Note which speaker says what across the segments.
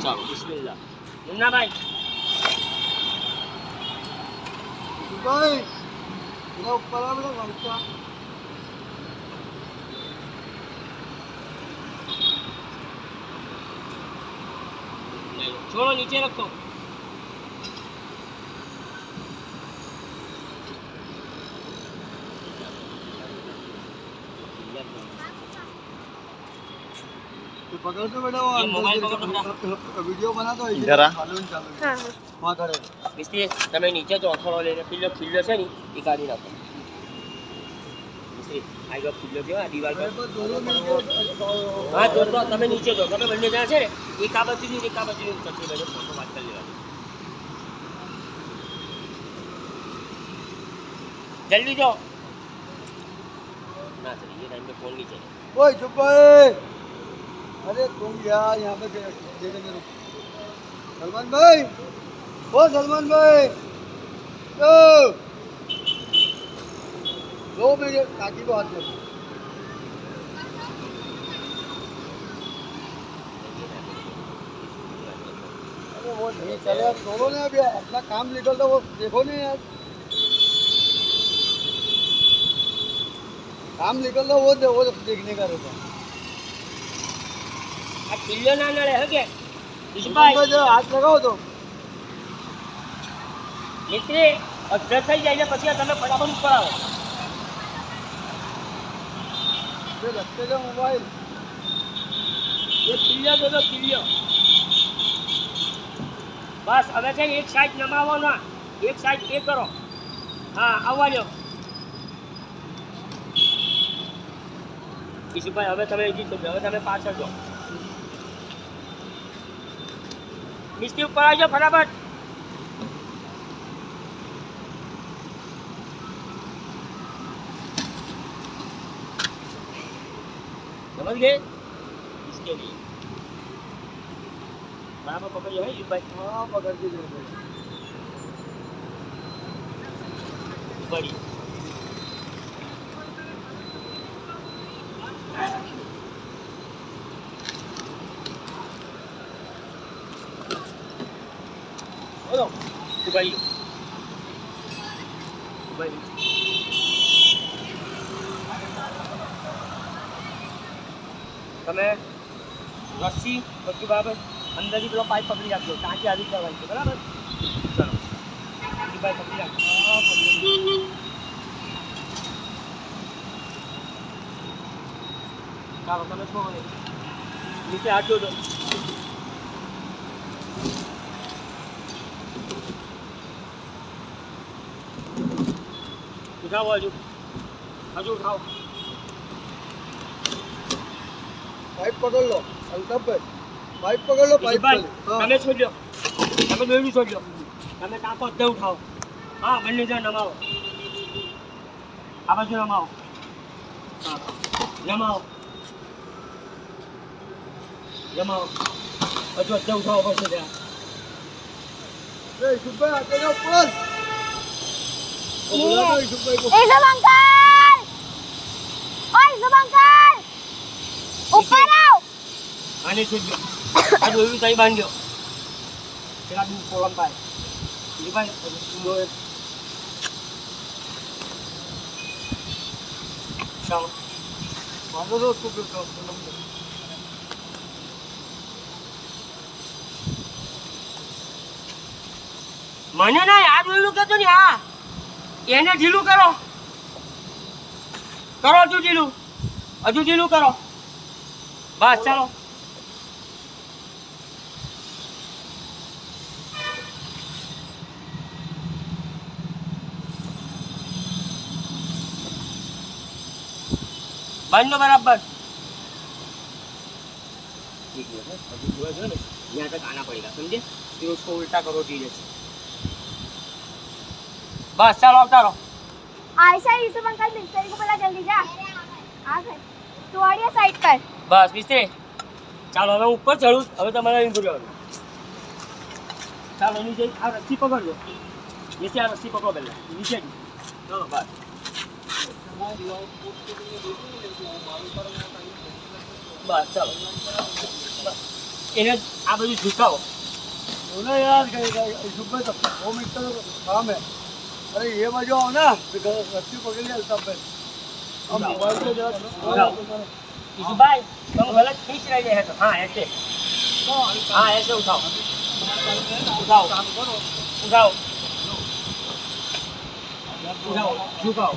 Speaker 1: ચાલો બિસ્મિલ્લાહ મુન્નાભાઈ
Speaker 2: ભાઈ એના ઉપર આ બધા વળતા
Speaker 1: છોડો નીચે રખો
Speaker 2: पकड़ तो बेटा वो
Speaker 1: ये मोबाइल पकड़ तो
Speaker 2: वीडियो बना तो
Speaker 3: जरा।
Speaker 2: चालू चालू
Speaker 4: हाँ
Speaker 2: वहाँ खड़े
Speaker 1: મિસ્ત્રી તમે નીચે જો થોડો લઈને ખીલ્લો છે ને એ કાઢી નાખો મિસ્ત્રી આ જો ખીલ્લો કેવો આ દિવાલ પર
Speaker 2: दोनों मिलके
Speaker 1: હા જો તો તમે નીચે જો તમે બંને જણા છે ને એક આ બાજુની એક આ બાજુની ચટણી બાજુ ફોટો વાત કરી લેવાની જલ્દી જો ના સર ये टाइम पे फोन नहीं चाहिए
Speaker 2: ओए चुप भाई अरे तुम यार यहाँ पे देखने मेरे सलमान भाई ओ सलमान भाई ओ लो मेरे काकी को हाथ में अरे वो नहीं चले अब दोनों ने अभी अपना काम निकलता वो देखो नहीं यार काम निकलता वो देखने का रहता
Speaker 1: આ ખીલ્લો ના નડે હે કે ઈશભાઈ
Speaker 2: जरा हाथ लगाओ तो
Speaker 1: મિસ્ત્રી અડધર થઈ જાય ને પછી આ તમે ફટાફટ ઉપર આવો
Speaker 2: ये रखते का मोबाइल
Speaker 1: એ ખીલ્લો દો ખીલ્લો બસ હવે છે ને એક સાઈડ નમાવો ના એક સાઈડ એ કરો હા આવવા દો ઈશુભાઈ હવે તમે જીતો હવે તમે પાછળ જો મિસ્ત્રી ઉપર આવજો ફટાફટ समझ गए इसके लिए बराबर पकड़िए है भाई
Speaker 2: हाँ पकड़ के दे दो
Speaker 1: बड़ी बोलो दुबई दुबई તમે રસ્સી બધું બરાબર અંદરથી પેલો પાઇપ પકડી રાખજો ત્યાંથી આવી જવાય છે બરાબર ચલો એ પાઇપ પકડી રાખજો હા પકડી ચાલો તમે છો નીચે હાથ જોડો ઉઠાવો હજુ ઉઠાવો
Speaker 2: पाइप पकड़ लो अल्ताफ भाई पाइप पकड़ लो पाइप
Speaker 1: ભાઈ
Speaker 2: हाँ
Speaker 1: તમે છોડ્યો તમે દોડ્યું છોડ્યો તમે ટાંકો અડધે ઉઠાવો હા બંને જણ નમાવો આ બાજુ નમાવો હા નમાવો નમાવો હજુ અડધે ઉઠાવો પડશે ત્યાં
Speaker 2: ए शुभ भाई आते जाओ ऊपर वो बुला दो शुभ भाई को
Speaker 4: इजुब अंकल ओए इजुब अंकल ऊपर आओ
Speaker 1: આને છોડ્યો આ દોડ્યું ત્યાં બાંધ્યો પેલા દૂર કોલમ પાય એ ભાઈ ચાલો
Speaker 2: बांधो दो उसको फिर तो
Speaker 1: મને ના આ દોડ્યું કહેતો ને હા એને ઢીલું કરો કરો હજુ ઢીલું કરો બસ ચાલો બાંધો બરાબર ठीक है अभी जो है ना यहाँ तक आना पड़ेगा समझे फिर उसको उल्टा करो धीरे से बस चलो अब तारो
Speaker 4: आयशा इजुब अंकल मिस्त्री को बोला जल्दी जा आ गए तू आड़िया साइड कर
Speaker 1: बस मिस्त्री ચાલો હવે ઉપર ચડું હવે તમારે અહીં બોલવાનું ચાલો નીચે આ રસ્સી પકડજો નીચે આ રસ્સી પકડો પહેલા નીચે ચલો બસ બસ ચાલો બસ એને આ બધું ઝુકાવો.
Speaker 2: बोला यार सुबह तक 2 मिनट का काम है। अरे ये मजा हो ना रस्सी पकड़ लिया सब पे अब मोबाइल से जरा
Speaker 1: ઈશુભાઈ તમે ગલત ખીંચ રહી है तो हाँ ऐसे हाँ ऐसे उठाओ उठाओ उठाओ उठाओ झुकाओ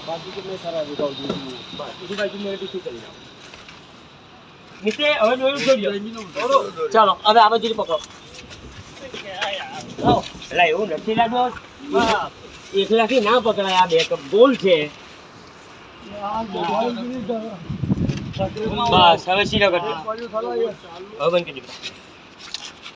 Speaker 2: बाकी कितने सारा दिखाओ
Speaker 1: ઈશુભાઈ તમે મેરે પીછે ચલી જાઓ નીચે હવે જોયું જોડ્યો ચાલો હવે આ બાજુ પકડો એટલે એવું નથી લાગ્યો એકલાથી ના પકડાય આ બે તો ગોલ છે બસ હવે સીધો કરજો હવે બંધ કરી દો